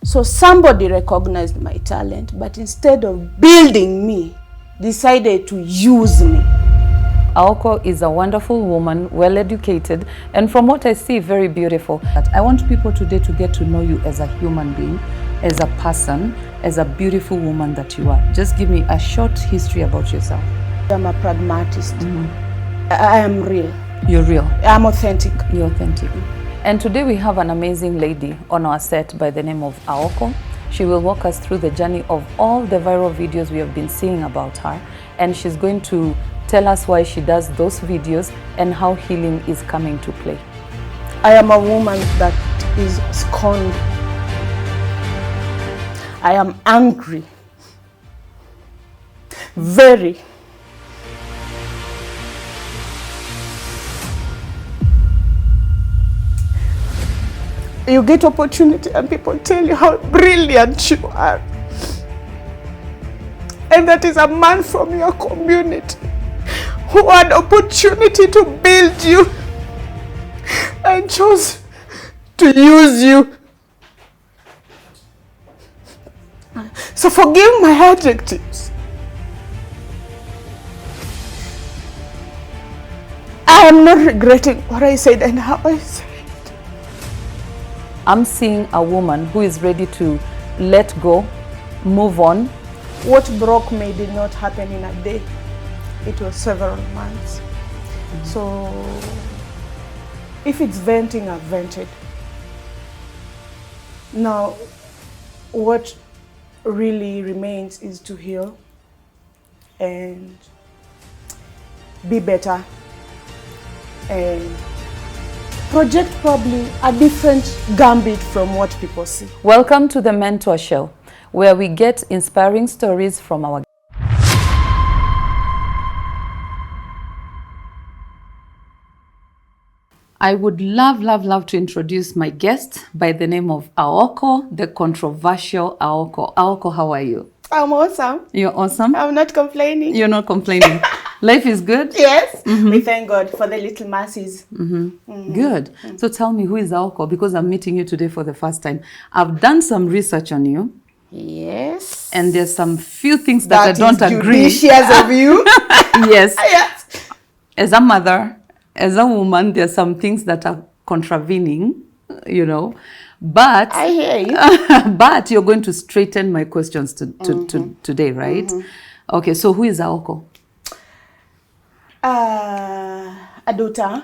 So somebody recognized my talent, but instead of building me, decided to use me. Aoko is a wonderful woman, well educated, and from what I see, very beautiful. I want people today to get to know you as a human being, as a person, as a beautiful woman that you are. Just give me a short history about yourself. I'm a pragmatist. I am real. You're real. I'm authentic. You're authentic. And today we have an amazing lady on our set by the name of Aoko. She will walk us through the journey of all the viral videos we have been seeing about her, and she's going to tell us why she does those videos and how healing is coming to play. I am a woman that is scorned. I am angry. Very. You get opportunity and people tell you how brilliant you are. And that is a man from your community who had opportunity to build you and chose to use you. So forgive my adjectives. I am not regretting what I said and how I said it. I'm seeing a woman who is ready to let go, move on. What broke me did not happen in a day. It was several months. So if it's venting, I've vented. Now, what really remains is to heal and be better and project probably a different gambit from what people see. Welcome to the Mentor Show, where we get inspiring stories from our I would love to introduce my guest by the name of Aoko, the controversial Aoko. Aoko, how are you? I'm awesome. You're awesome? I'm not complaining. You're not complaining. Life is good? Yes. We thank God for the little mercies. Good. So tell me, who is Aoko? Because I'm meeting you today for the first time. I've done some research on you. Yes. And there's some few things that I don't agree. Judicious of you. Yes. Yes. As a mother, as a woman, there's some things that are contravening, you know. But I hear you. but you're going to straighten my questions today, right? Okay, so who is Aoko? A daughter,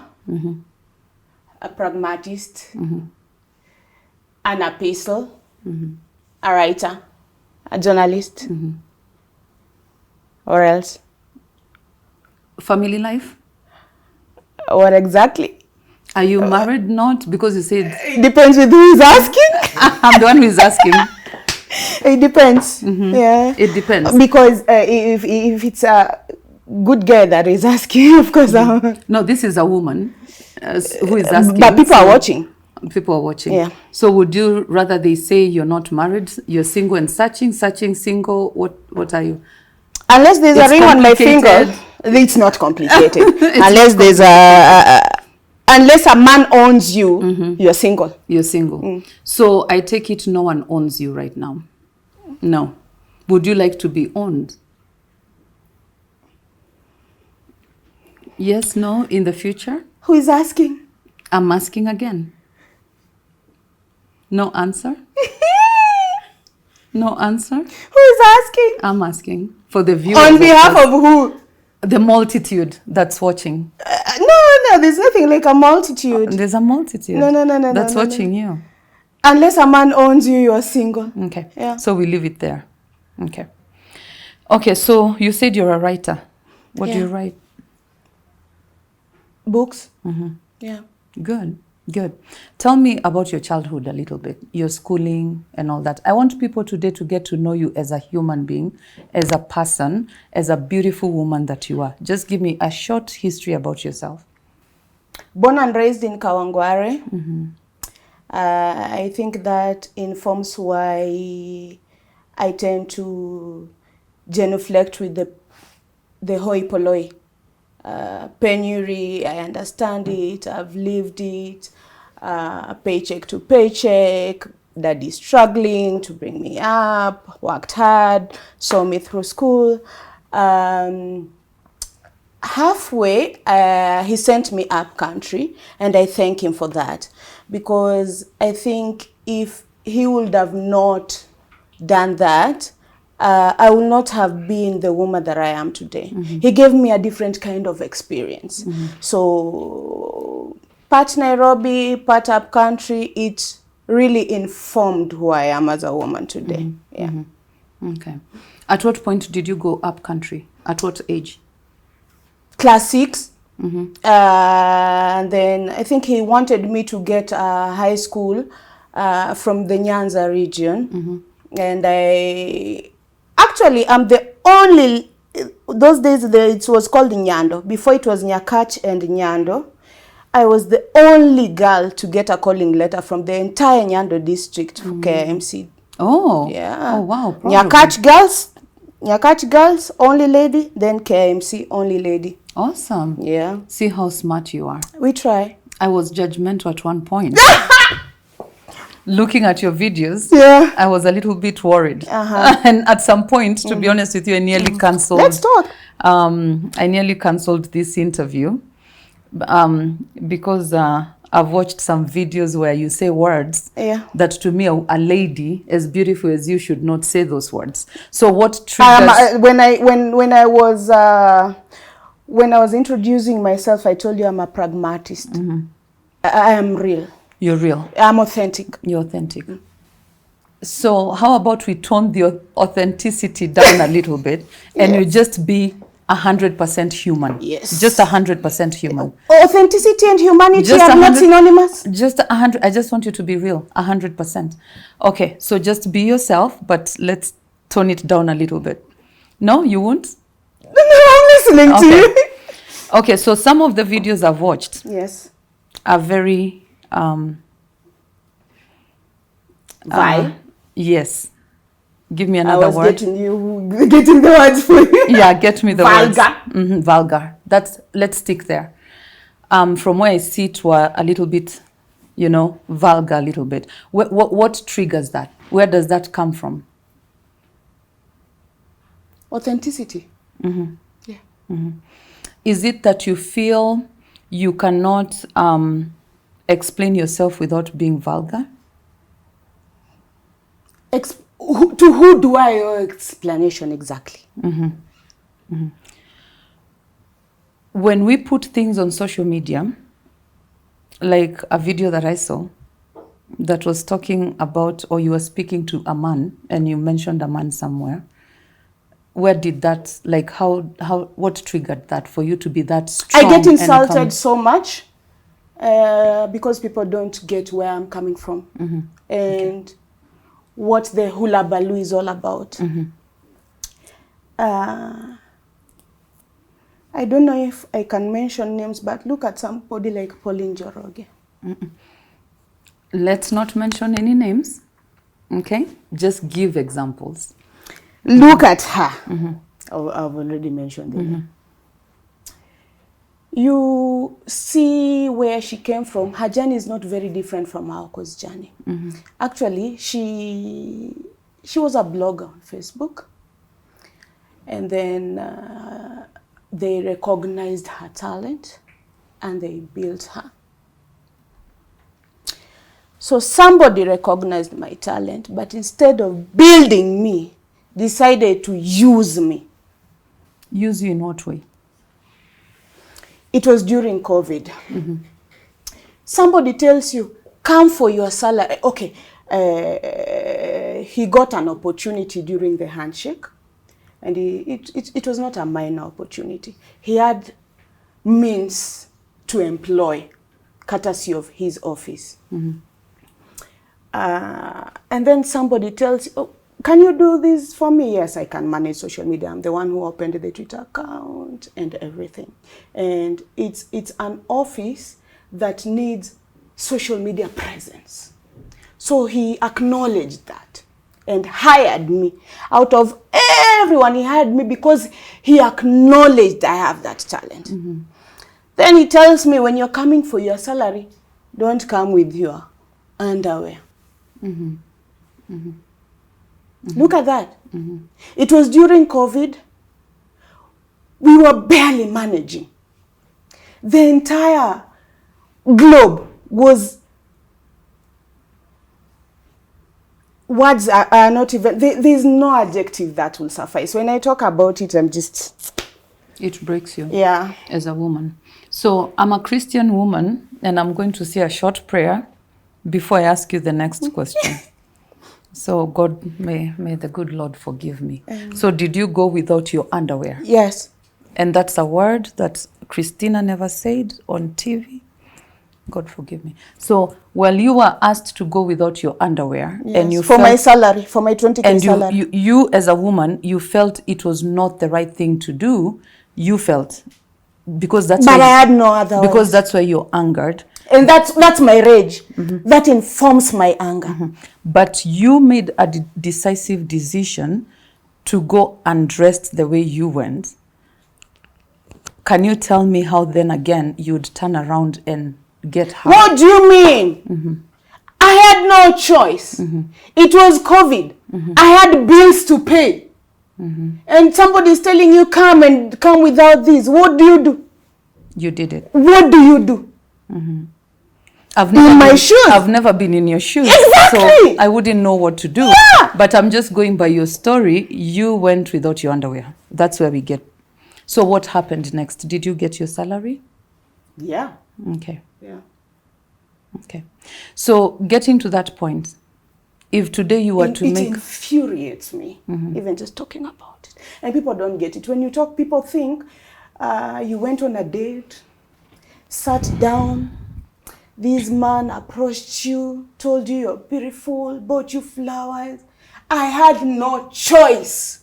a pragmatist, an apostle, a writer, a journalist, or else. Family life? What exactly? Are you married? Not? Because you said... It depends with who is asking. I'm the one who is asking. It depends. Yeah. It depends. Because if it's a good girl that is asking, of course. No, this is a woman who is asking. But people are watching. People are watching. Yeah. So would you rather they say you're not married, you're single and searching, single? What are you? Unless there's a ring on my finger, it's not complicated. Unless there's unless a man owns you, you're single. You're single. So I take it no one owns you right now. No. Would you like to be owned? Yes, no, in the future? Who is asking? I'm asking again. No answer? No answer? Who is asking? I'm asking for the viewers. On behalf of who? The multitude that's watching. No, there's nothing like a multitude. There's a multitude. No. That's watching you. Unless a man owns you, you're single. Okay. Yeah. So we leave it there. Okay. Okay, so you said you're a writer. What do you write? Books. Yeah. Good. Tell me about your childhood a little bit, your schooling and all that. I want people today to get to know you as a human being, as a person, as a beautiful woman that you are. Just give me a short history about yourself. Born and raised in Kawangware. I think that informs why I tend to genuflect with the hoi polloi. Penury, I understand it, I've lived it, paycheck to paycheck, daddy struggling to bring me up, worked hard, saw me through school. Halfway, he sent me up country, and I thank him for that, because I think if he would have not done that, I would not have been the woman that I am today. He gave me a different kind of experience. So part Nairobi, part up country, it really informed who I am as a woman today. Yeah. Okay. At what point did you go up country? At what age? Class 6. And then I think he wanted me to get a high school from the Nyanza region. And I'm the only, those days it was called Nyando. Before it was Nyakach and Nyando. I was the only girl to get a calling letter from the entire Nyando district for KMC. Oh. Yeah. Oh, wow. Nyakach girls, only lady, then KMC, only lady. Awesome. Yeah. See how smart you are. We try. I was judgmental at one point. Looking at your videos, I was a little bit worried. And at some point, to be honest with you, I nearly cancelled. Let's talk. I nearly cancelled this interview because I've watched some videos where you say words that to me, a lady as beautiful as you should not say those words. So what triggers? When I was introducing myself, I told you I'm a pragmatist. I am real. You're real. I'm authentic. You're authentic. So how about we tone the authenticity down a little bit and you just be 100% human? Yes. Just 100% human. Authenticity and humanity are not synonymous. Just 100. I just want you to be real, 100%. Okay, so just be yourself, but let's tone it down a little bit. No, you won't? No, I'm listening to you. Okay, so some of the videos I've watched are very... Vile? Yes. Give me another word. Getting the words for you. Yeah, get me the Vulgar. words. Vulgar. Let's stick there. From where I sit, were a little bit, vulgar a little bit. What triggers that? Where does that come from? Authenticity. Yeah. Is it that you feel you cannot explain yourself without being vulgar? To who do I owe explanation exactly? When we put things on social media, like a video that I saw that was talking about, or you were speaking to a man and you mentioned a man somewhere, where did that, what triggered that for you to be that strong? I get insulted so much because people don't get where I'm coming from and what the hula baloo is all about. I don't know if I can mention names, but look at somebody like Pauline Njoroge. Let's not mention any names, okay? Just give examples. Look at her. I've already mentioned it. You see where she came from. Her journey is not very different from Aoko's journey. Actually, she was a blogger on Facebook. And then they recognized her talent and they built her. So somebody recognized my talent, but instead of building me, decided to use me. Use you in what way? It was during COVID. Somebody tells you, come for your salary. Okay, he got an opportunity during the handshake. And it was not a minor opportunity. He had means to employ, courtesy of his office. And then somebody tells you, oh, can you do this for me? Yes, I can manage social media. I'm the one who opened the Twitter account and everything. And it's an office that needs social media presence. So he acknowledged that and hired me. Out of everyone, he hired me because he acknowledged I have that talent. Then he tells me, when you're coming for your salary, don't come with your underwear. Look at that. It was during COVID. We were barely managing. The entire globe was, words are not even, there's no adjective that will suffice. When I talk about it, I'm just... It breaks you. Yeah. As a woman. So I'm a Christian woman, and I'm going to say a short prayer before I ask you the next question. So God, may the good Lord forgive me. So did you go without your underwear? Yes. And that's a word that Christina never said on TV. God forgive me. So while you were asked to go without your underwear, Yes. and you for felt, my salary, for my 20K and salary. you as a woman, you felt it was not the right thing to do. You felt, because that's But where I had no other because ways. that's where you're angered. And that's my rage. That informs my anger. But you made a decisive decision to go undressed the way you went. Can you tell me how then again you'd turn around and get hurt? What do you mean? I had no choice. It was COVID. I had bills to pay. And somebody's telling you come without this. What do you do? You did it. What do you do? I've never been in your shoes. Exactly. So I wouldn't know what to do. Yeah. But I'm just going by your story. You went without your underwear. That's where we get. So what happened next? Did you get your salary? Yeah. Okay. Yeah. Okay. So getting to that point, if today you were to it make... infuriates me, even just talking about it. And people don't get it. When you talk, people think you went on a date, sat down, this man approached you, told you you're beautiful, bought you flowers. I had no choice.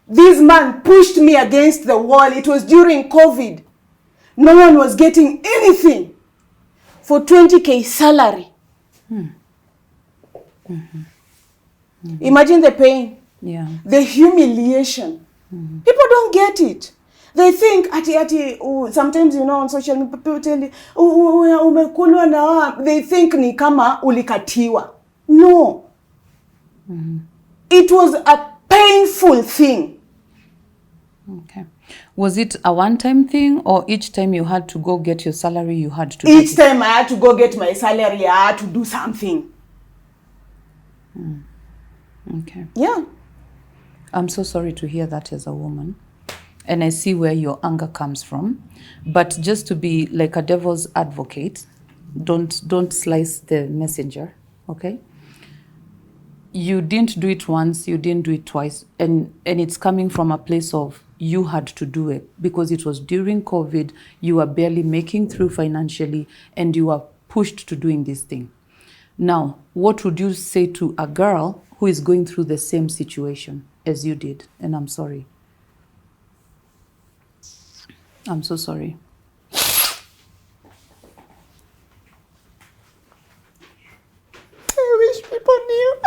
This man pushed me against the wall. It was during COVID. No one was getting anything for 20K salary. Imagine the pain, the humiliation. People don't get it. They think, sometimes, on social media, people tell you, umekulwa na, they think ni kama ulikatiwa. No. It was a painful thing. Okay. Was it a one-time thing, or each time you had to go get your salary, you had to Each time I had to go get my salary, I had to do something. Okay. Yeah. I'm so sorry to hear that as a woman. And I see where your anger comes from. But just to be like a devil's advocate, don't slice the messenger, okay? You didn't do it once, you didn't do it twice, and it's coming from a place of you had to do it because it was during COVID, you were barely making through financially, and you were pushed to doing this thing. Now, what would you say to a girl who is going through the same situation as you did? And I'm sorry. I'm so sorry. I wish people knew.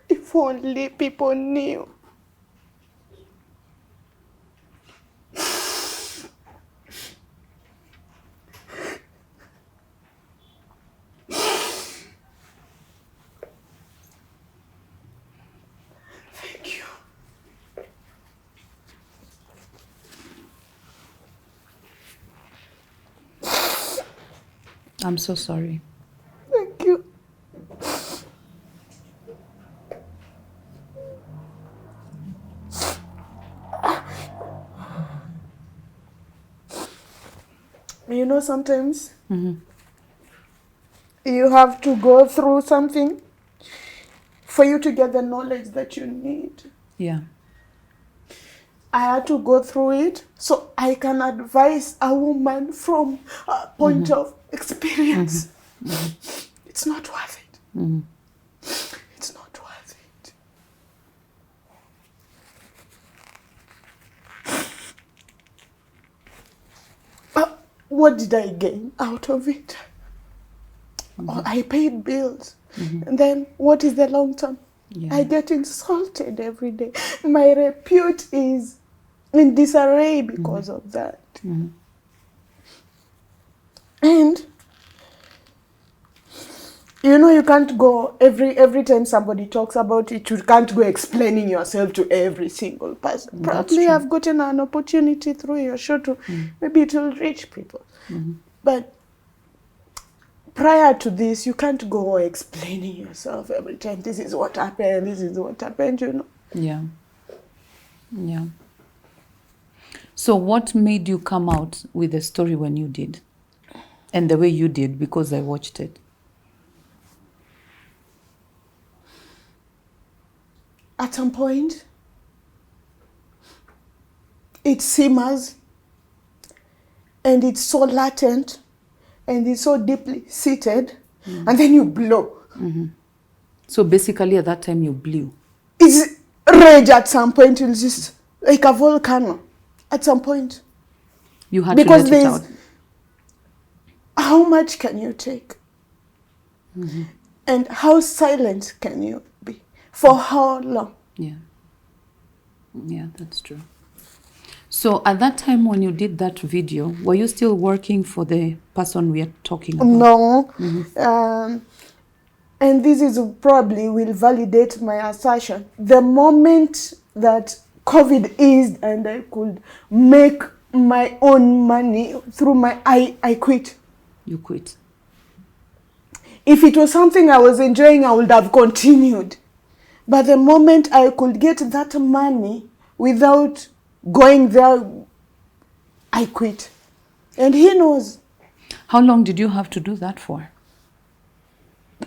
If only people knew. Thank you. I'm so sorry. Thank you. Sometimes you have to go through something for you to get the knowledge that you need. Yeah. I had to go through it so I can advise a woman from a point of experience. It's not worth it. It's not worth it. What did I gain out of it? I paid bills. And then what is the long term? Yeah. I get insulted every day. My repute is in disarray because of that. And you know, you can't go every time somebody talks about it, you can't go explaining yourself to every single person. Probably I've gotten an opportunity through your show to maybe it will reach people. But prior to this, you can't go explaining yourself every time. This is what happened. This is what happened. You know. Yeah. Yeah. So what made you come out with the story when you did, and the way you did? Because I watched it. At some point, it simmers, and it's so latent, and it's so deeply seated, and then you blow. So basically at that time you blew. It's rage at some point. It's just like a volcano at some point. You had Because to let it out. How much can you take? And how silent can you be? For how long? Yeah. Yeah, that's true. So at that time when you did that video, were you still working for the person we are talking about? No. And this is probably will validate my assertion. The moment that COVID eased and I could make my own money through I quit. You quit. If it was something I was enjoying, I would have continued. But the moment I could get that money without going there, I quit. And he knows. How long did you have to do that for?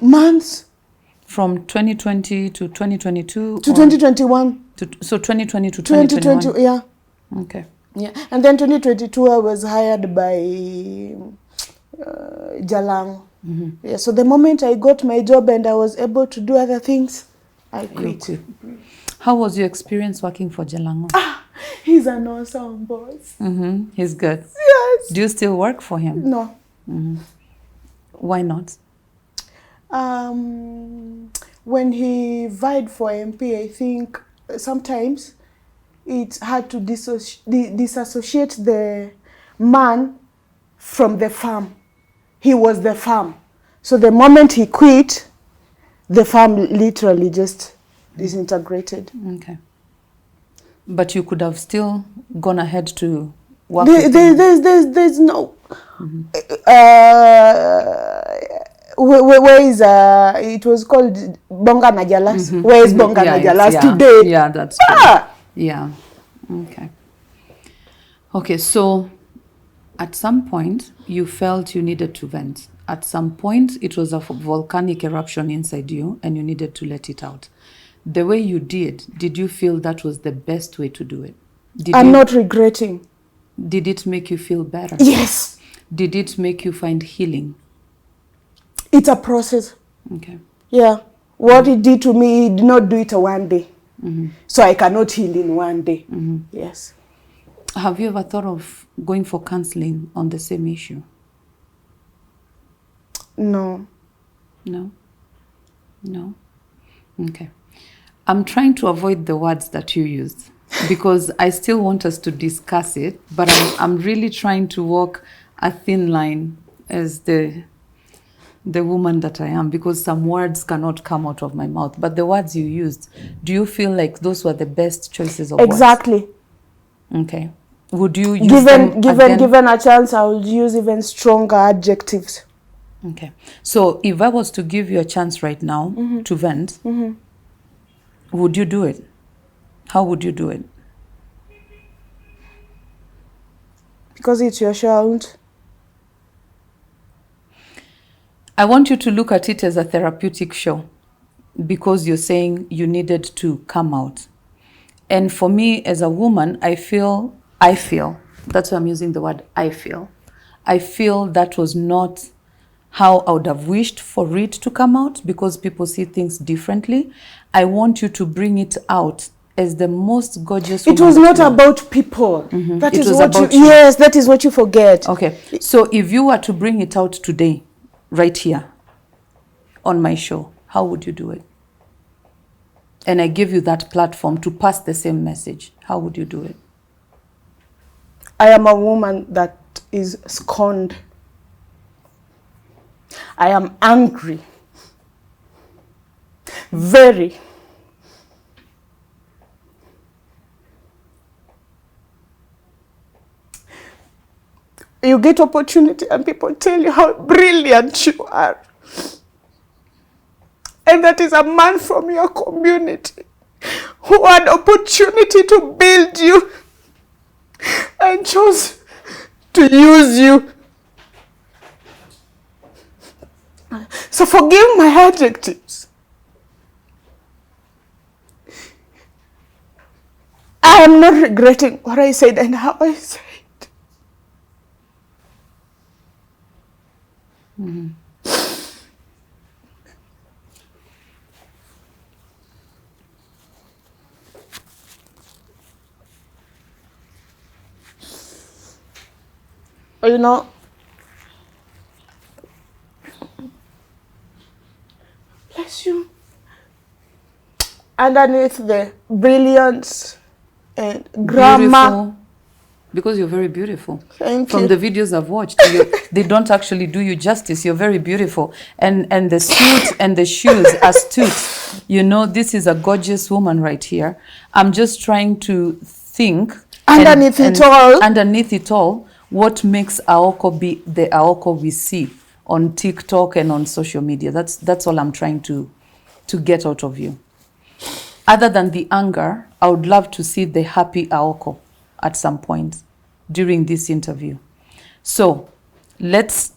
Months. From 2020 to 2022? To 2021. So 2020 to 2021? 2020, yeah. Okay. Yeah. And then 2022, I was hired by Jalango. Yeah. So the moment I got my job and I was able to do other things, I quit. How was your experience working for Jalango? He's an awesome boss. He's good. Yes. Do you still work for him? No. Why not? When he vied for MP, I think sometimes it's hard to disassociate the man from the farm. He was the farm. So the moment he quit, the farm literally just disintegrated. Okay. But you could have still gone ahead to work There's no... where is it was called Bonga Najalas. Where is Bonga Najalas today? Yeah, that's true. Yeah. Okay. Okay, so at some point you felt you needed to vent. At some point it was a volcanic eruption inside you and you needed to let it out. The way you did you feel that was the best way to do it? I'm not regretting. Did it make you feel better? Yes. Did it make you find healing? It's a process. Okay. Yeah. What it did to me, it did not do it one day. So I cannot heal in one day. Yes. Have you ever thought of going for counseling on the same issue? No. No? No? Okay. I'm trying to avoid the words that you used because I still want us to discuss it, but I'm really trying to walk a thin line as the woman that I am, because some words cannot come out of my mouth. But the words you used, do you feel like those were the best choices of exactly. words? Okay. Would you use them again? Given a chance, I would use even stronger adjectives. Okay. So if I was to give you a chance right now to vent, would you do it? How would you do it? Because it's your child. I want you to look at it as a therapeutic show because you're saying you needed to come out. And for me as a woman, I feel, that's why I'm using the word I feel that was not how I would have wished for it to come out because people see things differently. I want you to bring it out as the most gorgeous woman. It was not about people. That is what you, yes, that is what you forget. Okay. So if you were to bring it out today, right here on my show, how would you do it? and I give you that platform to pass the same message, how would you do it? I am a woman that is scorned. I am angry. Very. You get opportunity and people tell you how brilliant you are. And that is a man from your community who had opportunity to build you and chose to use you. So forgive my adjectives. I am not regretting what I said and how I said. Mm-hmm. You know, bless you. Underneath the brilliance and grammar. Beautiful. Because you're very beautiful. Thank From you. the videos I've watched, they don't actually do you justice. You're very beautiful. And the suit and the shoes astute. You know, this is a gorgeous woman right here. I'm just trying to think. Underneath it all, what makes Aoko be the Aoko we see on TikTok and on social media? That's all I'm trying to get out of you. Other than the anger, I would love to see the happy Aoko at some point during this interview. So let's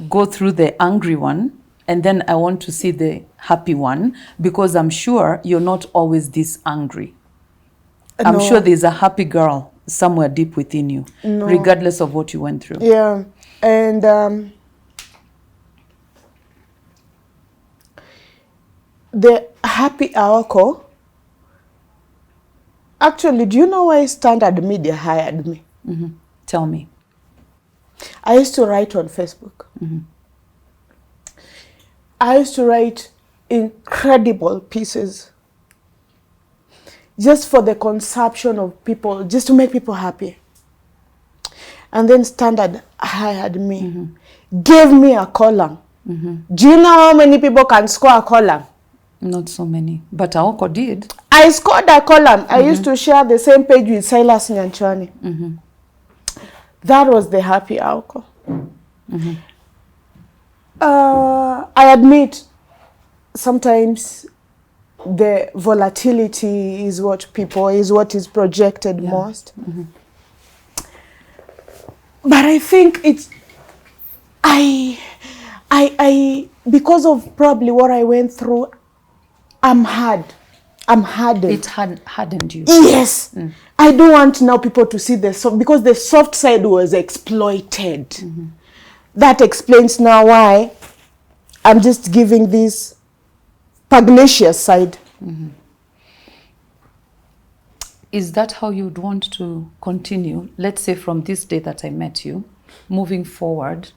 go through the angry one, and then I want to see the happy one, because I'm sure you're not always this angry. I'm sure there's a happy girl somewhere deep within you, regardless of what you went through. Yeah, and the happy Aoko, actually, do you know why Standard Media hired me? Mm-hmm. Tell me. I used to write on Facebook. Mm-hmm. I used to write incredible pieces just for the consumption of people, just to make people happy. And then Standard hired me, gave me a column. Do you know how many people can score a column? Not so many, but Aoko did. I scored a column. I used to share the same page with Silas Nyanchwani. That was the happy Aoko. I admit sometimes the volatility is what is projected most. But I think it's, I because of probably what I went through, I'm hardened. It hardened you. Yes. I don't want now people to see the soft, because the soft side was exploited. That explains now why I'm just giving this pugnacious side. Is that how you'd want to continue? Let's say from this day that I met you, moving forward,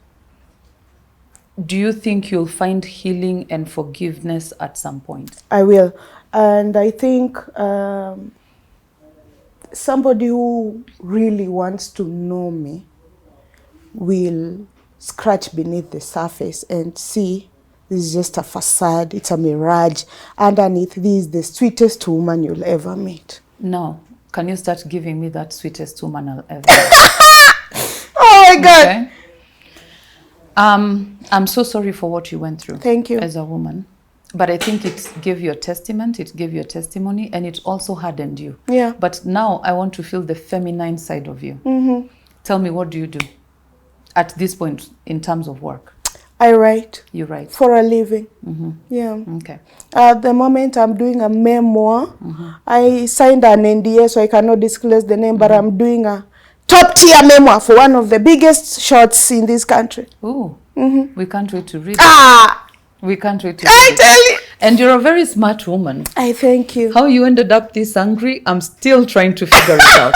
do you think you'll find healing and forgiveness at some point? I will. And I think somebody who really wants to know me will scratch beneath the surface and see this is just a facade, it's a mirage. Underneath, this is the sweetest woman you'll ever meet. Now, can you start giving me that sweetest woman I'll ever meet? Oh my God. Okay. I'm so sorry for what you went through. Thank you. As a woman. But I think it gave you a testament, it gave you a testimony, and it also hardened you. Yeah. But now I want to feel the feminine side of you. Tell me, what do you do at this point in terms of work? I write. You write? For a living. Yeah. Okay. At the moment, I'm doing a memoir. I signed an NDA, so I cannot disclose the name, but I'm doing a top-tier memoir for one of the biggest shots in this country. Ooh. We can't wait to read it. Ah! We can't wait to I read it. tell you. And you're a very smart woman. I thank you. How you ended up this angry, I'm still trying to figure it out.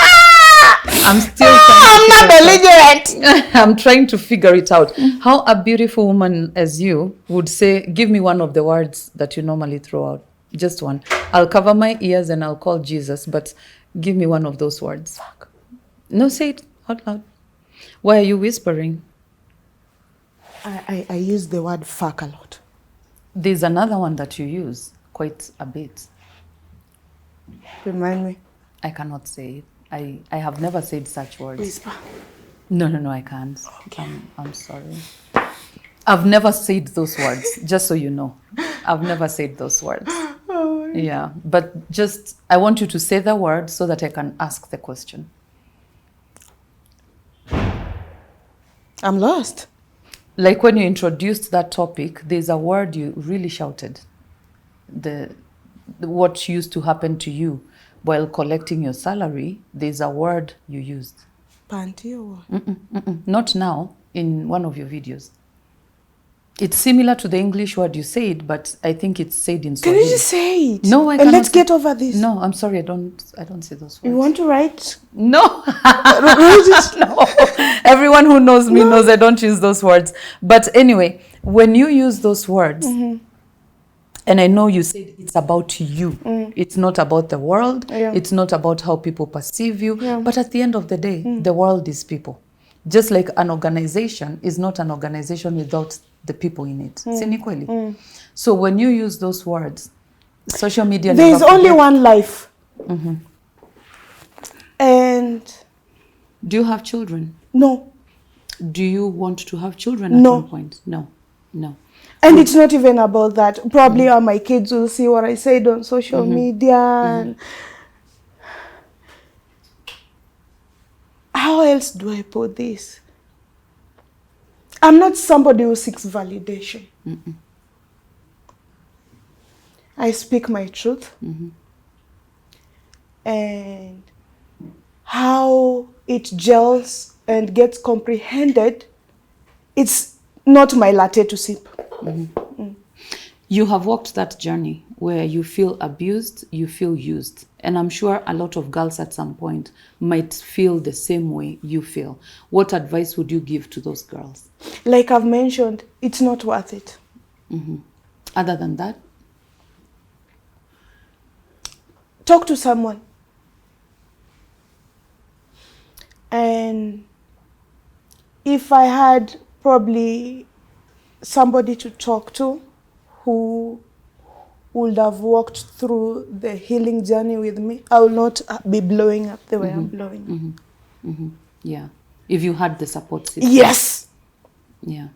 I'm still I'm trying to figure it out. How a beautiful woman as you would say, give me one of the words that you normally throw out. Just one. I'll cover my ears and I'll call Jesus, but give me one of those words. Fuck. No, say it out loud. Why are you whispering? I use the word fuck a lot. There's another one that you use quite a bit. Remind me. I cannot say it. I have never said such words. Whisper. No, I can't. Okay. I'm sorry. I've never said those words, just so you know. I've never said those words. Oh, Yeah, but just, I want you to say the word so that I can ask the question. I'm lost. Like when you introduced that topic, there's a word you really shouted. What used to happen to you while collecting your salary, there's a word you used. Panty or what? Not now, in one of your videos. It's similar to the English word you said, but I think it's said in Can Swahili. you just say it? No, I And cannot let's say- get over this. No, I'm sorry, I don't say those words. You want to write? No. Write it. No. Everyone who knows me knows I don't use those words. But anyway, when you use those words, and I know you said it's about you, it's not about the world, Yeah. it's not about how people perceive you, Yeah. but at the end of the day, the world is people. Just like an organization is not an organization without the people in it. Si ni kweli? So when you use those words, social media... There is never only forget- one life. And Do you have children? no. Do you want to have children at No. one point? No. And it's not even about that. Probably my kids will see what I said on social media. And how else do I put this? I'm not somebody who seeks validation. I speak my truth. And how it gels and gets comprehended, it's not my latte to sip. You have walked that journey where you feel abused, you feel used. And I'm sure a lot of girls at some point might feel the same way you feel. What advice would you give to those girls? Like I've mentioned, it's not worth it. Other than that? Talk to someone. And if I had probably somebody to talk to who would have walked through the healing journey with me, I will not be blowing up the way I'm blowing up. Yeah. If you had the support system. Yes. Yeah.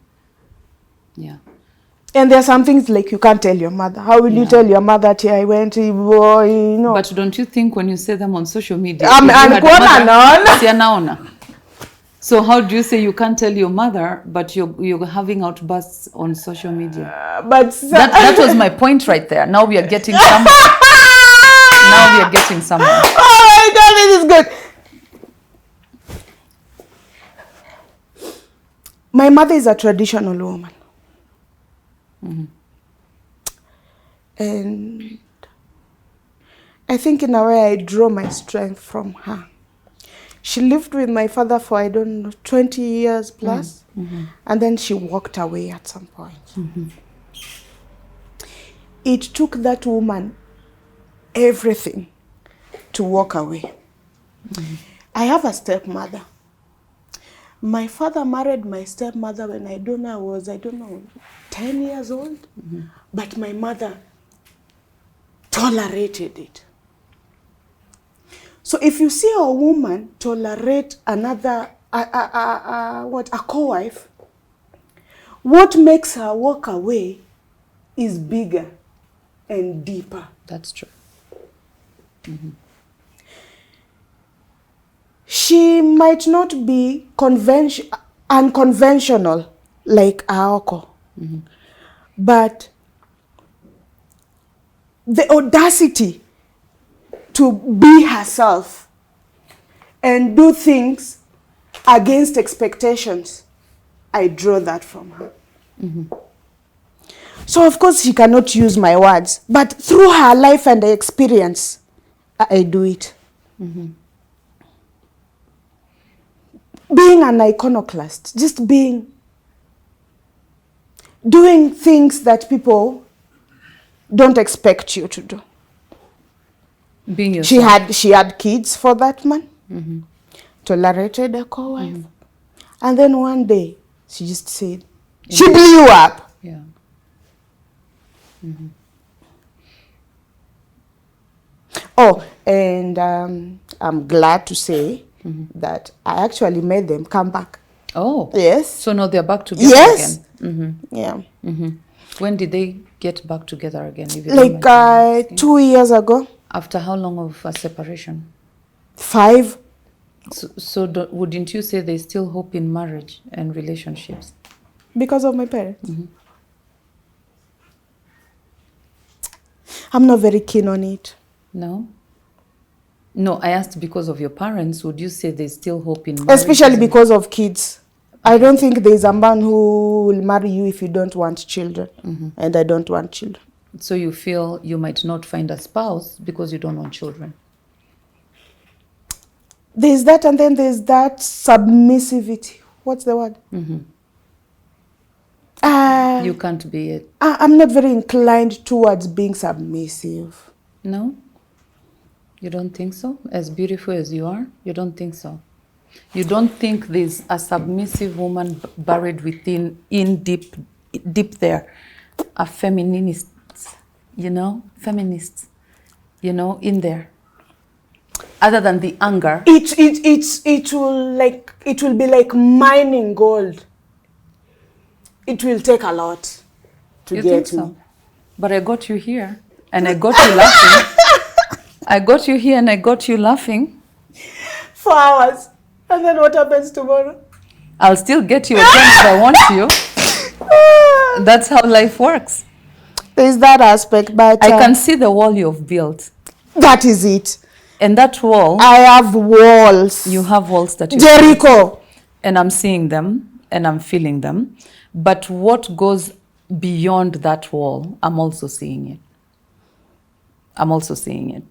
And there are some things like you can't tell your mother. How will you tell your mother that I went, boy, you know? But don't you think when you say them on social media, I'm if you had a kuona mother, naona. si anaona. So how do you say you can't tell your mother, but you're having outbursts on social media? But That was my point right there. Now we are getting somewhere. Now we are getting somewhere. Oh my God, this is good. My mother is a traditional woman. And I think in a way I draw my strength from her. She lived with my father for, I don't know, 20 years plus. And then she walked away at some point. It took that woman everything to walk away. I have a stepmother. My father married my stepmother when I was 10 years old. But my mother tolerated it. So if you see a woman tolerate another, a co-wife, what makes her walk away is bigger and deeper. That's true. She might not be unconventional like Aoko, but the audacity to be herself and do things against expectations, I draw that from her. So of course she cannot use my words, but through her life and experience, I do it. Being an iconoclast, just doing things that people don't expect you to do. Being yourself. She had kids for that man. Tolerated a co-wife. And then one day, she just said, she blew up. Yeah. Oh, and I'm glad to say that I actually made them come back. Oh. Yes. So now they're back together Yes. again. Yeah. When did they get back together again? If you don't mind me Like asking? 2 years ago. After how long of a separation? 5. So wouldn't you say there's still hope in marriage and relationships? Because of my parents. I'm not very keen on it. No? No, I asked because of your parents. Would you say there's still hope in marriage? Especially because of kids. I don't think there's a man who will marry you if you don't want children. And I don't want children. So you feel you might not find a spouse because you don't want children? There's that, and then there's that submissivity. What's the word? You can't be it. I'm not very inclined towards being submissive. No? You don't think so? As beautiful as you are, you don't think so? You don't think there's a submissive woman buried within, deep there, a feminist, feminists, in there? Other than the anger. It will be like mining gold. It will take a lot to You get think me. so? But I got you here, and I got you laughing. I got you here, and I got you laughing. 4 hours. And then what happens tomorrow? I'll still get you again if I want you. That's how life works. There's that aspect, but I can see the wall you've built. that is it. And that wall, I have walls. you have walls that you Jericho. and I'm seeing them and I'm feeling them. But what goes beyond that wall, I'm also seeing it. I'm also seeing it.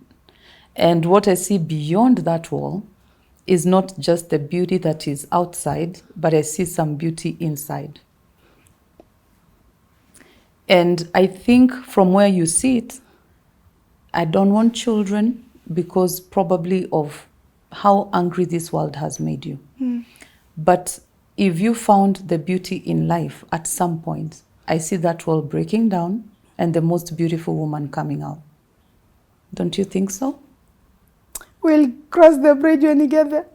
And what I see beyond that wall is not just the beauty that is outside, but I see some beauty inside. And I think from where you sit, I don't want children because probably of how angry this world has made you. But if you found the beauty in life at some point, I see that wall breaking down and the most beautiful woman coming out. Don't you think so? We'll cross the bridge when you get there.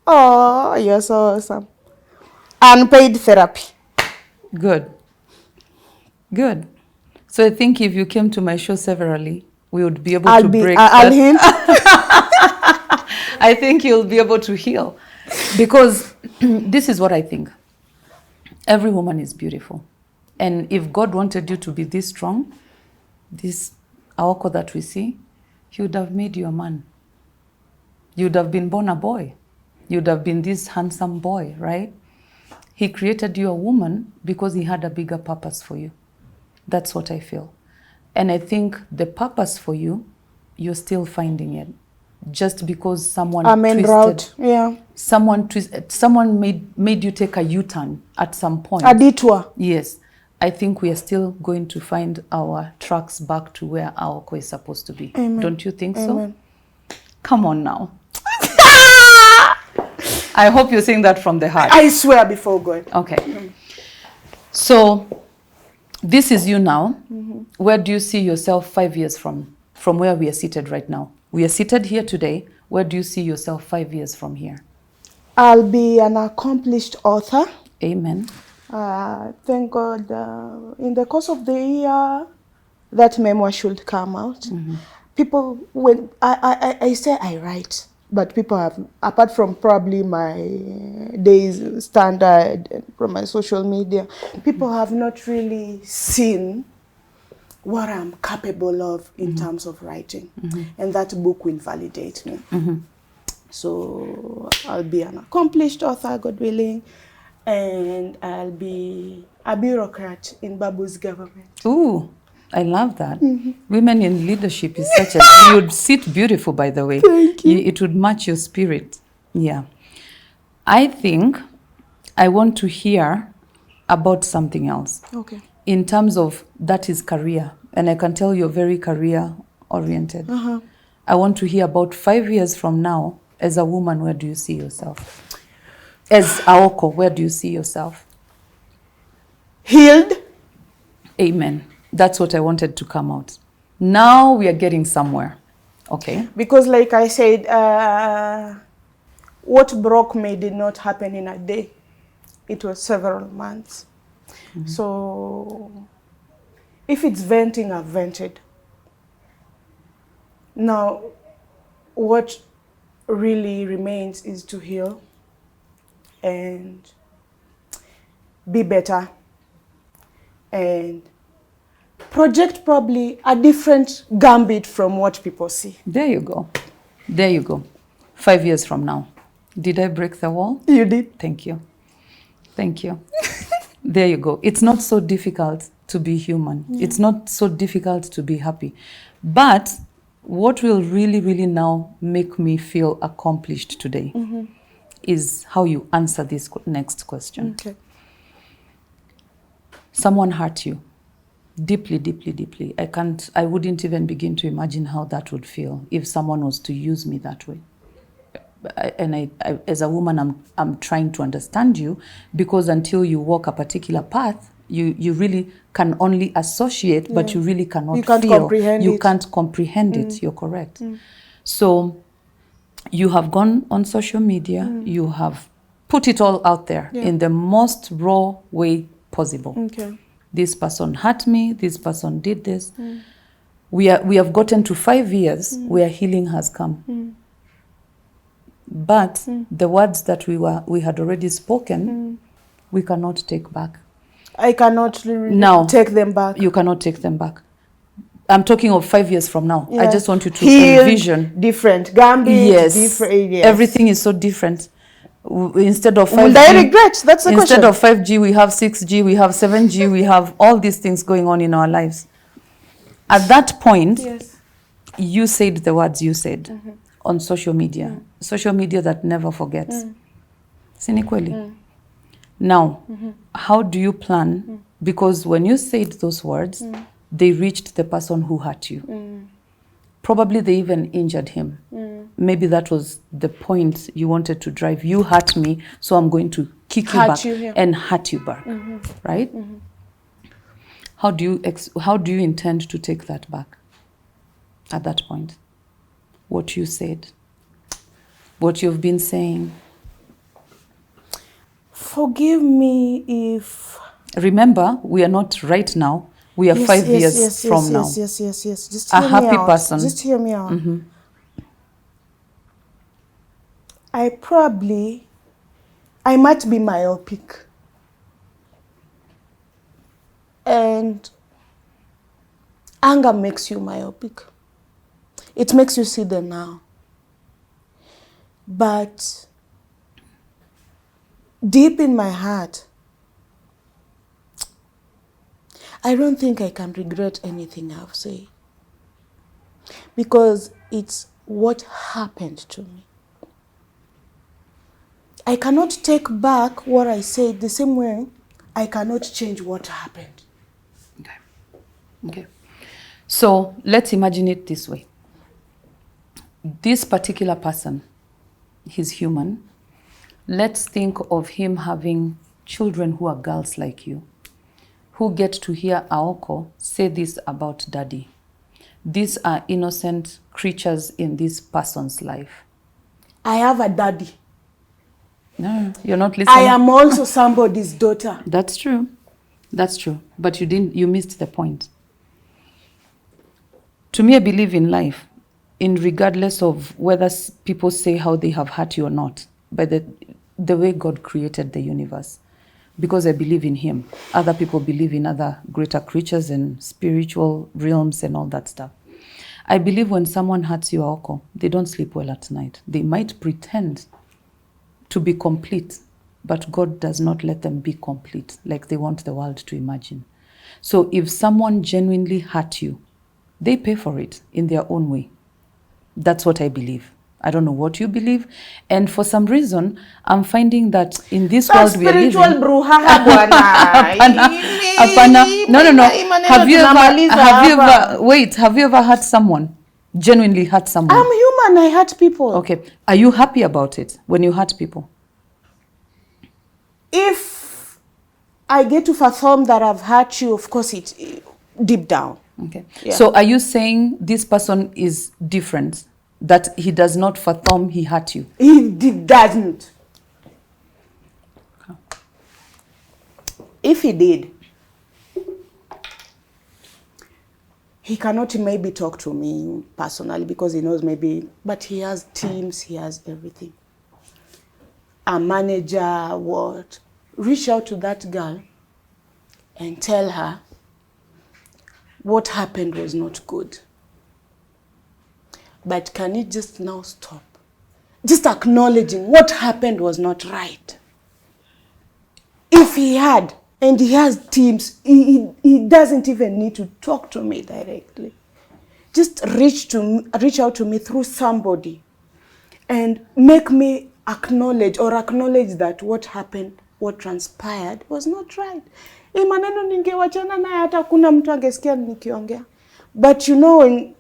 Oh, you're so awesome. Unpaid therapy. Good. Good. So I think if you came to my show severally, we would be able to break I'll that. hint. I think you'll be able to heal. Because this is what I think. Every woman is beautiful. And if God wanted you to be this strong, this Aoko that we see, He would have made you a man. You would have been born a boy. You would have been this handsome boy, right? He created you a woman because He had a bigger purpose for you. That's what I feel. And I think the purpose for you, you're still finding it. Just because someone Route. Yeah. someone made you take a U-turn at some point. A detour. Yes. I think we are still going to find our tracks back to where Aoko is supposed to be. Amen. Don't you think Amen. so? Come on now. I hope you're saying that from the heart. I swear before God. Okay. So this is you now. Where do you see yourself 5 years from where we are seated right now? We are seated here today. Where do you see yourself 5 years from here? I'll be an accomplished author. Amen. Thank God. In the course of the year, that memoir should come out. People, when I say I write, but people have, apart from probably my days standard from my social media, people have not really seen what I'm capable of in terms of writing. And that book will validate me. So I'll be an accomplished author, God willing, and I'll be a bureaucrat in Babu's government. Ooh, I love that. Women in leadership is such a... You'd sit beautiful, by the way. Thank you. It would match your spirit. Yeah. I think I want to hear about something else. Okay. In terms of that is career. And I can tell you're very career oriented. I want to hear about 5 years from now. As a woman, where do you see yourself? As Aoko, where do you see yourself? Healed. Amen. That's what I wanted to come out. Now we are getting somewhere. Okay. Because like I said, what broke me did not happen in a day. It was several months. Mm-hmm. So if it's venting, I've vented. Now, what really remains is to heal and be better and project probably a different gambit from what people see. There you go. There you go. 5 years from now. Did I break the wall? You did. Thank you. Thank you. There you go. It's not so difficult to be human. Yeah. It's not so difficult to be happy. But what will really, really now make me feel accomplished today is how you answer this next question. Okay. Someone hurt you deeply, deeply, deeply. I wouldn't even begin to imagine how that would feel if someone was to use me that way. I as a woman, I'm trying to understand you, because until you walk a particular path, you really can only associate, but you really cannot you can't feel. Comprehend you it. Can't comprehend it. You're correct. So you have gone on social media. You have put it all out there in the most raw way possible. Okay. This person hurt me. This person did this. We have gotten to 5 years where healing has come. But the words that we had already spoken, we cannot take back. I cannot now take them back. You cannot take them back. I'm talking of 5 years from now. Yeah. I just want you to Healed, envision. different. Gambit, yes. different. Yes. Everything is so different. Instead of 5G, will I regret? That's the instead question. of 5G, we have 6G, we have 7G, we have all these things going on in our lives. At that point, you said the words you said on social media. Social media that never forgets. Sinikweli. Now, how do you plan? Because when you said those words, they reached the person who hurt you. Probably they even injured him. Maybe that was the point you wanted to drive. You hurt me, so I'm going to kick you back and hurt you back. Right? How do you intend to take that back at that point? What you said, what you've been saying. Forgive me if... Remember, we are not right now. We are 5 years from now. Yes. Just a hear happy me out. person. Just hear me out. I might be myopic. And anger makes you myopic. It makes you see the now. But deep in my heart, I don't think I can regret anything I've said, because it's what happened to me. I cannot take back what I said the same way I cannot change what happened. Okay. So let's imagine it this way. This particular person, he's human. Let's think of him having children who are girls like you, who get to hear Aoko say this about daddy. These are innocent creatures in this person's life. I have a daddy. No, you're not listening. I am also somebody's daughter. That's true. That's true. But you missed the point. To me, I believe in life, in regardless of whether people say how they have hurt you or not, by the way God created the universe. Because I believe in him. Other people believe in other greater creatures and spiritual realms and all that stuff. I believe when someone hurts you, Aoko, they don't sleep well at night. They might pretend to be complete, but God does not let them be complete like they want the world to imagine. So if someone genuinely hurt you, they pay for it in their own way. That's what I believe. I don't know what you believe. And for some reason, I'm finding that in this world we are living... Spiritual brouhaha, No. Have you ever hurt someone? Genuinely hurt someone? I'm human, I hurt people. Okay. Are you happy about it when you hurt people? If I get to fathom that I've hurt you, of course it deep down. Okay. Yeah. So are you saying this person is different? That he does not fathom he hurt you? He doesn't. Okay. If he did, he cannot maybe talk to me personally because he knows maybe, but he has teams, he has everything. A manager, what? Reach out to that girl and tell her what happened was not good. But can you just now stop? Just acknowledging what happened was not right. If he had, and he has teams, he doesn't even need to talk to me directly. Just reach out to me through somebody and make me acknowledge that what happened, what transpired was not right. Hii maneno ningewachana naye hata kuna mtu angesikia nikiongea. But you know,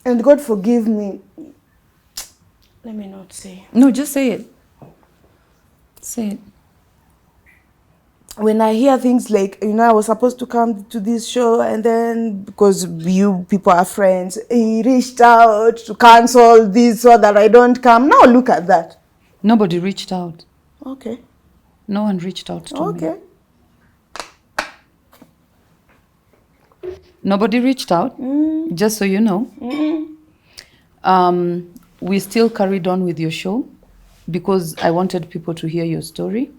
and God forgive me. Let me not say. No, just say it. Say it. When I hear things like, I was supposed to come to this show and then because you people are friends, he reached out to cancel this so that I don't come. Now look at that. Nobody reached out. Okay. No one reached out to me. Okay. Nobody reached out, just so you know. We still carried on with your show because I wanted people to hear your story.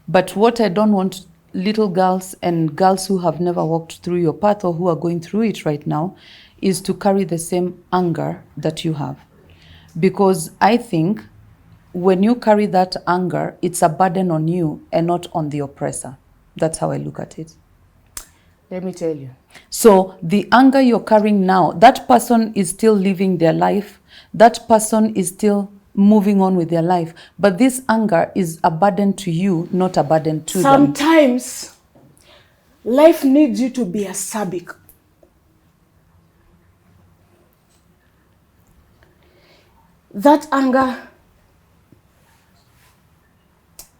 But what I don't want little girls and girls who have never walked through your path or who are going through it right now is to carry the same anger that you have. Because I think when you carry that anger, it's a burden on you and not on the oppressor. That's how I look at it. Let me tell you. So the anger you're carrying now, that person is still living their life. That person is still moving on with their life. But this anger is a burden to you, not a burden to them. Sometimes life needs you to be a sabik. That anger,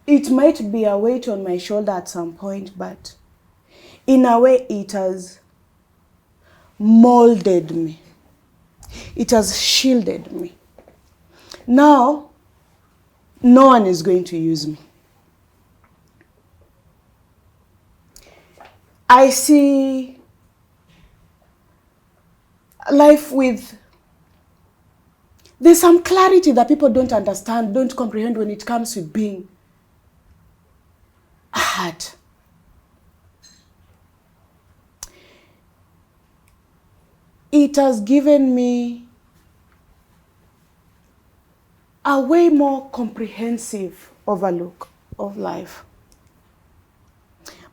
it might be a weight on my shoulder at some point, but in a way it has molded me. It has shielded me. Now, no one is going to use me. I see life with, there's some clarity that people don't understand, don't comprehend when it comes to being hurt. It has given me a way more comprehensive overlook of life.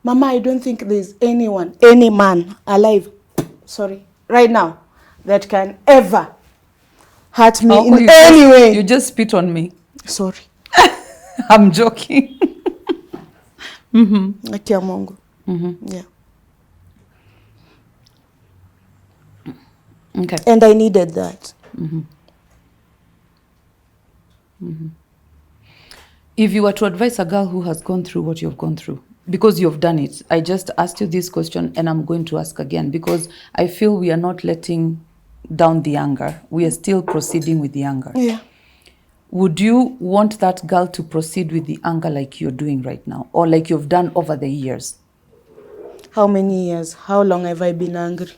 Mama, I don't think there's anyone, any man alive, right now, that can ever hurt me in any way. You just spit on me. Sorry. I'm joking. Akia Mungu. Yeah. Okay. And I needed that. If you were to advise a girl who has gone through what you've gone through, because you've done it, I just asked you this question and I'm going to ask again because I feel we are not letting down the anger. We are still proceeding with the anger. Yeah. Would you want that girl to proceed with the anger like you're doing right now or like you've done over the years? How many years? How long have I been angry?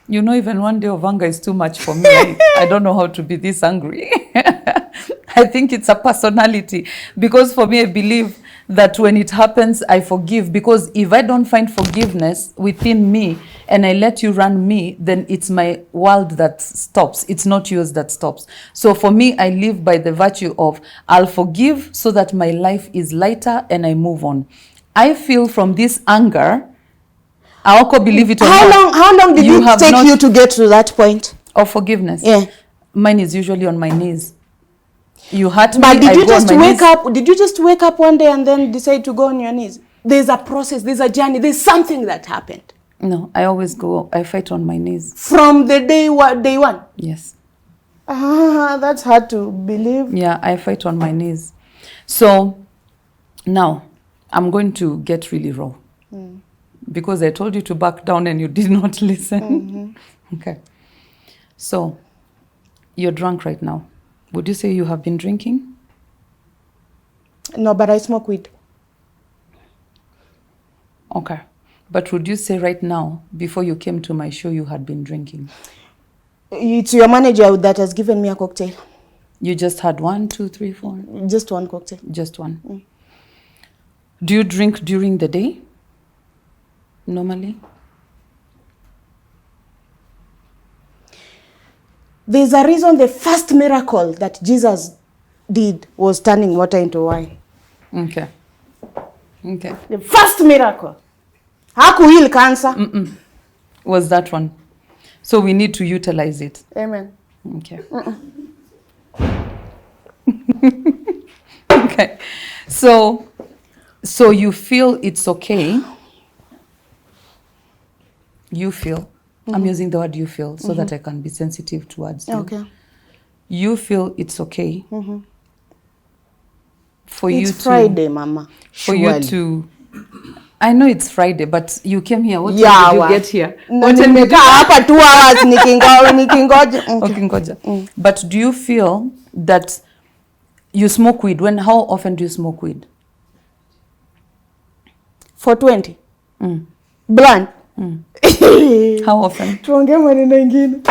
You know, even one day of anger is too much for me. I don't know how to be this angry. I think it's a personality. Because for me, I believe that when it happens, I forgive. Because if I don't find forgiveness within me and I let you run me, then it's my world that stops. It's not yours that stops. So for me, I live by the virtue of I'll forgive so that my life is lighter and I move on. I feel from this anger, Aoko, believe it or not. How long did it take you to get to that point? Of forgiveness? Yeah. Mine is usually on my knees. You hurt me, But did you just wake up? Did you just wake up one day and then decide to go on your knees? There's a process, there's a journey, there's something that happened. No, I always go, I fight on my knees. From the day one? Yes. That's hard to believe. Yeah, I fight on my knees. So now I'm going to get really raw. Because I told you to back down and you did not listen. Okay. So you're drunk right now. Would you say you have been drinking? No, but I smoke weed. Okay. But would you say right now, before you came to my show, you had been drinking? It's your manager that has given me a cocktail. You just had 1, 2, 3, 4? Just one cocktail. Just one. Do you drink during the day? Normally? There's a reason the first miracle that Jesus did was turning water into wine. Okay. Okay. The first miracle. Haku heal cancer. Was that one? So we need to utilize it. Amen. Okay. Okay. So you feel it's okay. You feel. I'm using the word you feel so that I can be sensitive towards you. Okay. You feel it's okay for you to... It's Friday, Mama. For you to... I know it's Friday, but you came here. What time did you get here? What time did you hapa 2 hours nikingoja. Okay, ngoja. But do you feel that you smoke weed? How often do you smoke weed? For 20. Blunt. How often? Tuongee maneno ingine.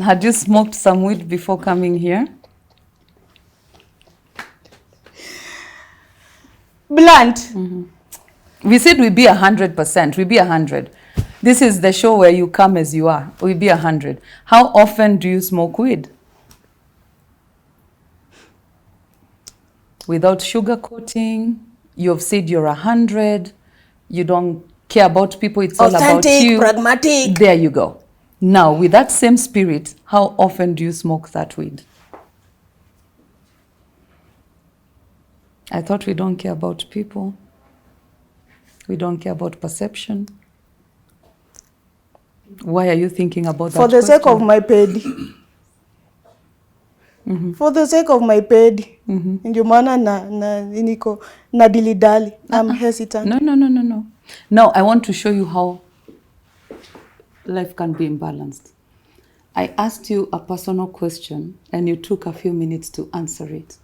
Had you smoked some weed before coming here? Blunt. We said we be 100%. We be 100. This is the show where you come as you are. We be 100. How often do you smoke weed? Without sugarcoating. You've said you're 100. You don't care about people. It's all about you. Pragmatic. There you go. Now, with that same spirit, how often do you smoke that weed? I thought we don't care about people. We don't care about perception. Why are you thinking about that? For the sake of my pedi. For the sake of my pedi. Ndio maana niko na dilidali. I'm hesitant. No. Now I want to show you how life can be imbalanced. I asked you a personal question and you took a few minutes to answer it.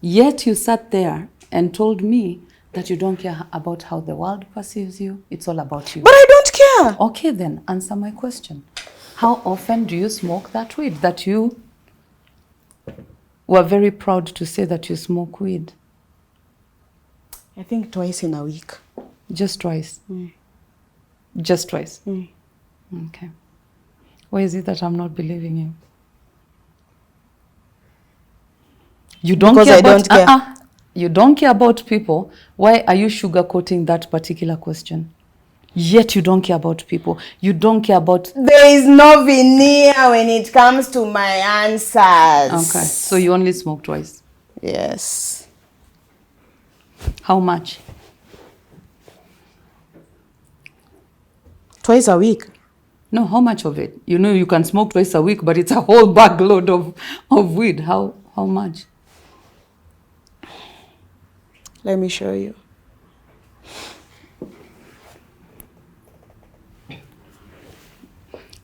Yet you sat there and told me that you don't care about how the world perceives you. It's all about you. But I don't care. Okay, then answer my question. How often do you smoke that weed that you were very proud to say that you smoke weed? I think twice in a week. Just twice? Just twice? Okay. Why is it that I'm not believing you? You don't because care I about, don't care. You don't care about people. Why are you sugarcoating that particular question? Yet you don't care about people. You don't care about... There is no veneer when it comes to my answers. Okay. So you only smoke twice? Yes. How much? Twice a week. No, how much of it? You know you can smoke twice a week, but it's a whole bag load of weed. How much? Let me show you.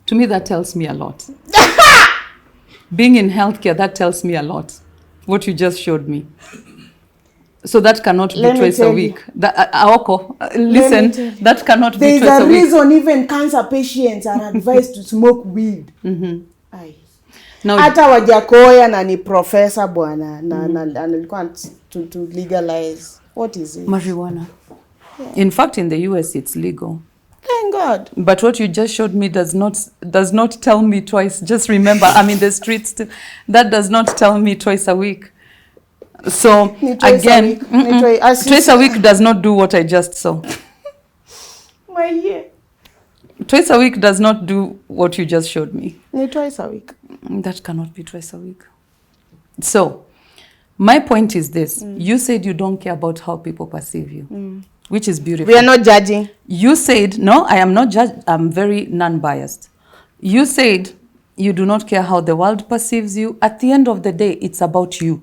To me, that tells me a lot. Being in healthcare, that tells me a lot. What you just showed me. So that cannot be twice a week. Aoko, listen, that cannot be twice a week. There's a reason even cancer patients are advised to smoke weed. Hata Wajakoya na ni professor bwana na alikuwa to legalize. What is it? Marijuana. Yeah. In fact, in the US, it's legal. Thank God. But what you just showed me does not tell me twice. Just remember, I'm in the streets. That does not tell me twice a week. So again, twice a week does not do what I just saw. My year. Twice a week does not do what you just showed me. Twice a week. That cannot be twice a week. So, my point is this. You said you don't care about how people perceive you. which is beautiful. We are not judging. You said, no, I am not judged. I'm very non-biased. You said you do not care how the world perceives you. At the end of the day, it's about you,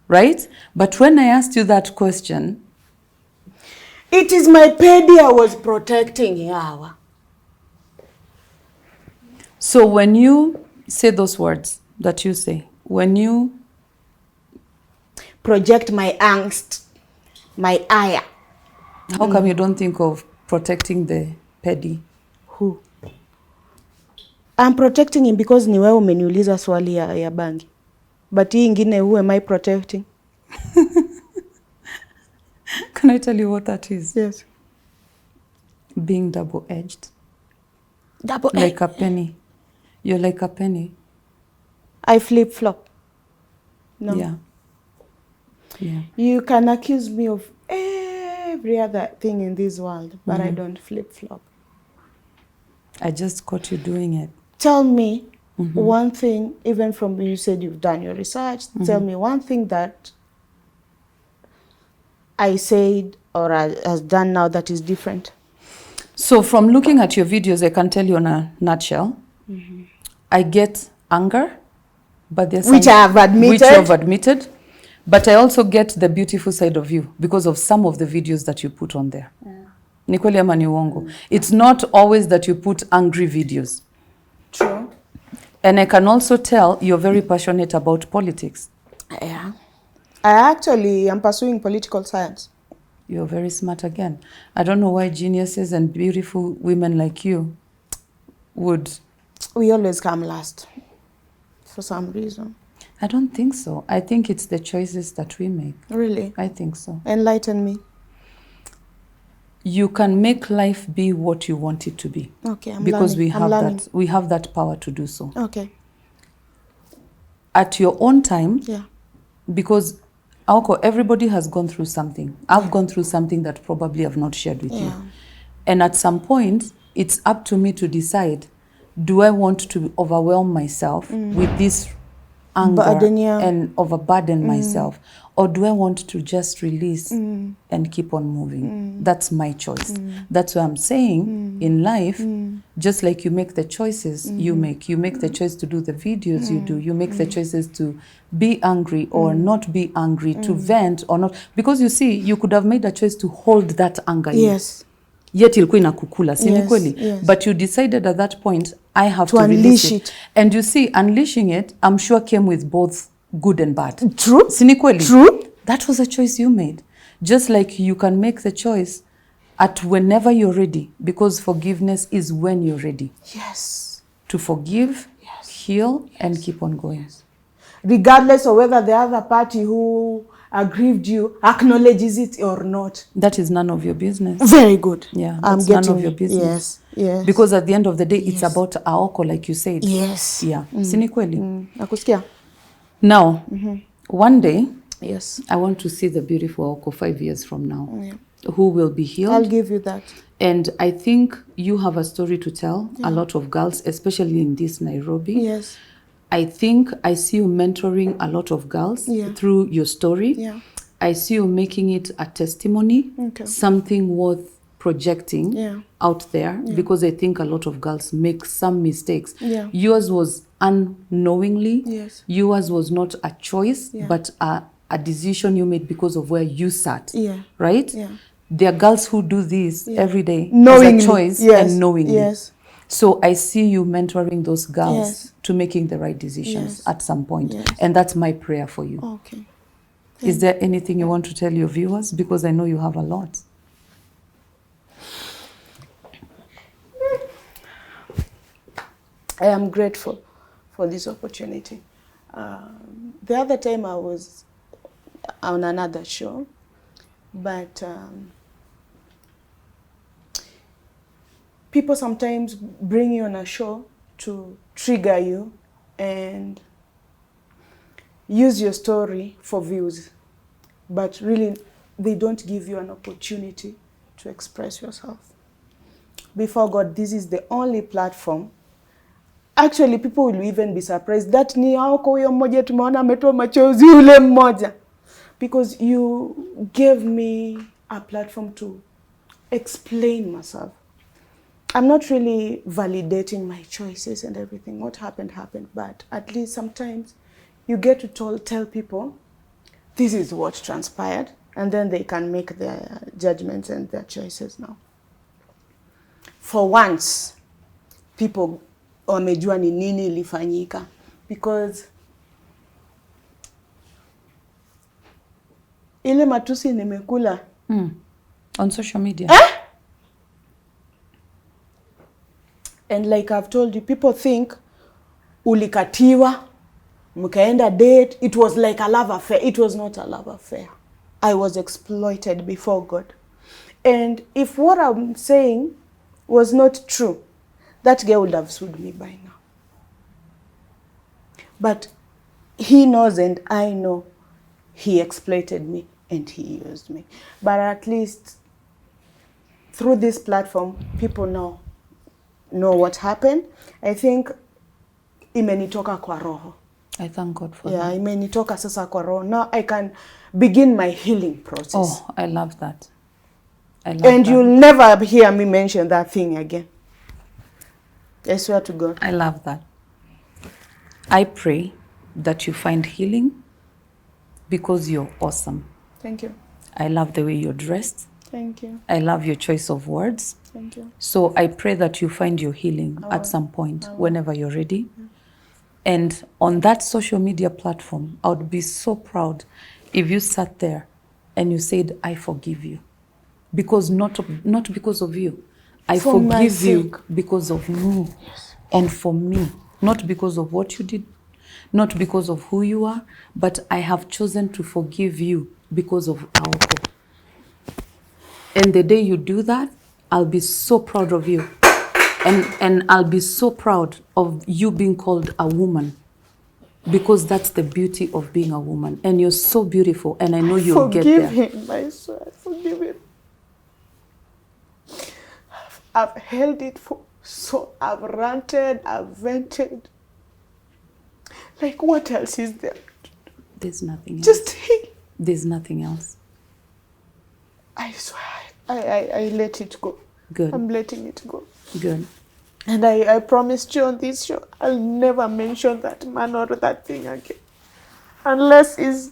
right? But when I asked you that question, it is my pedi I was protecting Yawa. So when you say those words that you say, when you project my angst, my ire. How come you don't think of protecting the pedi? Who? I'm protecting him because ni wewe umeniuliza swali ya bangi. But hii ingine, who am I protecting? Can I tell you what that is? Yes. Being double-edged. Double-edged. Like a penny. You're like a penny. I flip-flop. No. Yeah. Yeah. You can accuse me of every other thing in this world, but I don't flip-flop. I just caught you doing it. Tell me one thing, even from you said you've done your research, tell me one thing that I said or has done now that is different. So from looking at your videos, I can tell you in a nutshell, I get anger, but there's which I have admitted. Which you have admitted. But I also get the beautiful side of you because of some of the videos that you put on there. Ni kweli ama ni uongo? It's not always that you put angry videos. True. And I can also tell you're very passionate about politics. Yeah. I actually am pursuing political science. You're very smart again. I don't know why geniuses and beautiful women like you would... We always come last for some reason. I don't think so. I think it's the choices that we make. Really? I think so. Enlighten me. You can make life be what you want it to be. Okay, I'm because learning. we have that power to do so. Okay. At your own time. Yeah. Because Aoko, everybody has gone through something. I've gone through something that probably I've not shared with you. And at some point, it's up to me to decide, do I want to overwhelm myself with this anger and overburden myself, or do I want to just release and keep on moving? That's my choice. That's what I'm saying. In life, just like you make the choices you make the choice to do the videos you do, you make the choices to be angry or not be angry, to vent or not, because you see, you could have made a choice to hold that anger in. Yet ilikuwa inakukula, si ni kweli? But you decided at that point, I have to release it. And you see, unleashing it, I'm sure came with both good and bad. True. Si ni kweli? True. That was a choice you made. Just like you can make the choice at whenever you're ready, because forgiveness is when you're ready. Yes. To forgive, heal, and keep on going. Regardless of whether the other party who aggrieved you acknowledges it or not. That is none of your business. Very good. Yeah, that's none of your business. Yes, yes. Because at the end of the day, it's about Aoko, like you said. Yes. Yeah. Sini kweli? Nakusikia. Now, one day, yes, I want to see the beautiful Aoko 5 years from now, who will be healed. I'll give you that. And I think you have a story to tell, a lot of girls, especially in this Nairobi. Yes. I think I see you mentoring a lot of girls through your story. Yeah. I see you making it a testimony, something worth projecting out there, because I think a lot of girls make some mistakes. Yeah. Yours was unknowingly. Yes. Yours was not a choice, but a decision you made because of where you sat. Yeah. Right? Yeah. There are girls who do this every day knowingly. as a choice and knowingly. Yes. So I see you mentoring those girls to making the right decisions at some point. Yes. And that's my prayer for you. Okay. Is there anything you want to tell your viewers? Because I know you have a lot. I am grateful for this opportunity. The other time I was on another show, but people sometimes bring you on a show to trigger you and use your story for views, but really they don't give you an opportunity to express yourself. Before God, this is the only platform. Actually, people will even be surprised that ni Aoko huyo mmoja tumeona ametoa machozi ule mmoja, because you gave me a platform to explain myself. I'm not really validating my choices and everything. What happened, happened. But at least sometimes you get to tell people, this is what transpired. And then they can make their judgments and their choices now. For once, people wamejua ni nini ilifanyika. Because ile matusi nimekula. On social media. And like I've told you, people think ulikatiwa, mkaenda date. It was like a love affair. It was not a love affair. I was exploited before God. And if what I'm saying was not true, that girl would have sued me by now. But he knows and I know he exploited me and he used me. But at least through this platform, people now know what happened. I think imenitoka kwa roho. I thank God for yeah, that. Imenitoka sasa kwa roho. Now I can begin my healing process. Oh, I love that. I love and that. You'll never hear me mention that thing again. I swear to God. I love that. I pray that you find healing because you're awesome. Thank you. I love the way you're dressed. Thank you. I love your choice of words. Thank you. So I pray that you find your healing at some point, whenever you're ready. And on that social media platform, I would be so proud if you sat there and you said, I forgive you. Because not because of you. I forgive you because of me. Yes. And for me. Not because of what you did, not because of who you are, but I have chosen to forgive you because of Aoko. And the day you do that, I'll be so proud of you. And I'll be so proud of you being called a woman, because that's the beauty of being a woman. And you're so beautiful, and I know you'll get there. Forgive him, my son. Forgive him. I've held it for so. I've ranted, I've vented. Like, what else is there? There's nothing else. Just heal. There's nothing else. I swear, I let it go. Good. I'm letting it go. Good. And I promised you on this show, I'll never mention that man or that thing again. Unless it's,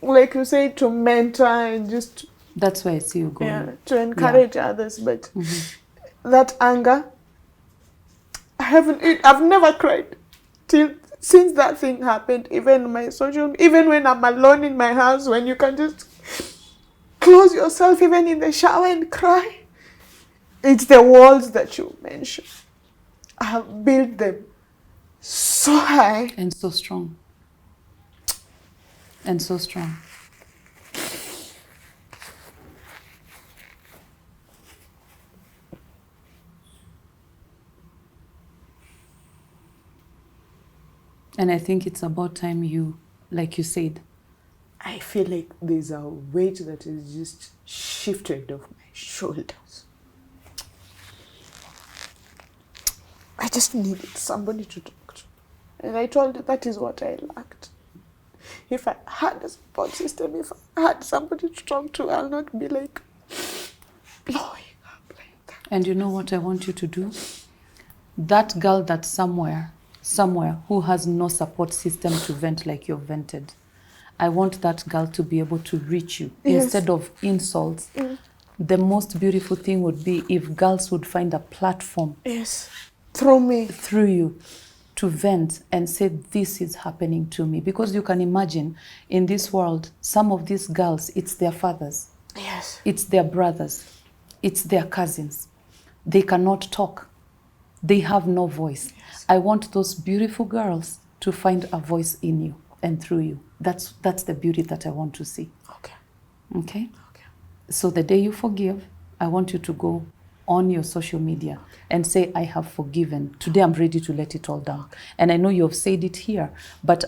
like you say, to mentor and just... That's why I see you going. Yeah, to encourage others. But that anger, I've never cried since that thing happened. Even when I'm alone in my house, when you can just close yourself even in the shower and cry. It's the walls that you mention. I have built them so high. And so strong. And so strong. And I think it's about time you, like you said, I feel like there's a weight that is just shifted off my shoulders. I just needed somebody to talk to. And I told you that is what I lacked. If I had a support system, if I had somebody to talk to, I'll not be like blowing up like that. And you know what I want you to do? That girl that's somewhere who has no support system to vent like you've vented, I want that girl to be able to reach you. Yes. Instead of insults. The most beautiful thing would be if girls would find a platform. Yes. Through you to vent and say, this is happening to me. Because you can imagine, in this world, some of these girls, it's their fathers. Yes. It's their brothers. It's their cousins. They cannot talk. They have no voice. Yes. I want those beautiful girls to find a voice in you and through you. That's the beauty that I want to see. Okay. Okay? Okay. So the day you forgive, I want you to go on your social media and say, I have forgiven. Today I'm ready to let it all down. And I know you have said it here, but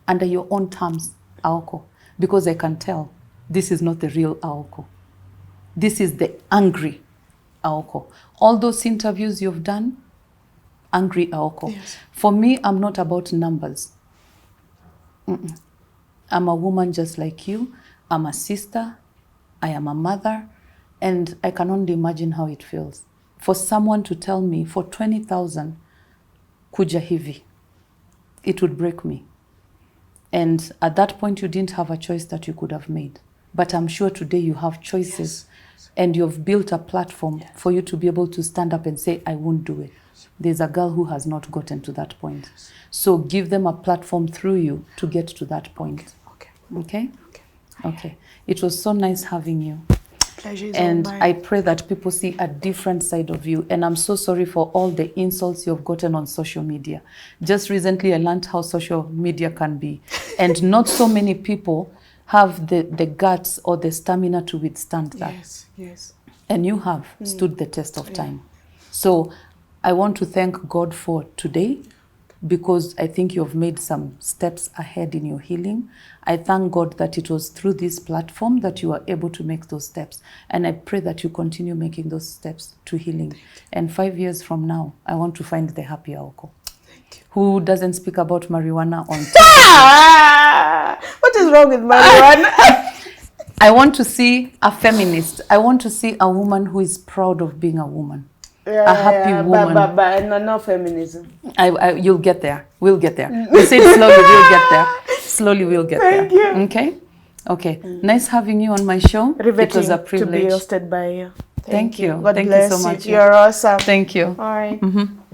under your own terms, Aoko, because I can tell this is not the real Aoko. This is the angry Aoko. All those interviews you've done, angry Aoko. Yes. For me, I'm not about numbers. I'm a woman just like you. I'm a sister. I am a mother. And I can only imagine how it feels. For someone to tell me, for 20,000, kuja hivi, it would break me. And at that point, you didn't have a choice that you could have made. But I'm sure today you have choices. Yes. And you've built a platform for you to be able to stand up and say, I won't do it. There's a girl who has not gotten to that point. So give them a platform through you to get to that point. Okay? Okay. It was so nice having you. Pleasure is and all mine. I pray that people see a different side of you. And I'm so sorry for all the insults you've gotten on social media. Just recently, I learned how social media can be. And not so many people have the guts or the stamina to withstand that. Yes, yes. And you have stood the test of time. So I want to thank God for today, because I think you've made some steps ahead in your healing. I thank God that it was through this platform that you are able to make those steps. And I pray that you continue making those steps to healing. And 5 years from now, I want to find the happy Aoko, who doesn't speak about marijuana on What is wrong with marijuana? I want to see a feminist. I want to see a woman who is proud of being a woman. A happy woman. But no feminism. You'll get there. We'll get there. We say it slowly, we'll get there. Slowly, we'll get there. Thank you. Okay? Okay. Nice having you on my show. Riveting it was a privilege to be hosted by you. Thank you. God Thank bless you so much. You're awesome. Thank you. All right. Mm-hmm.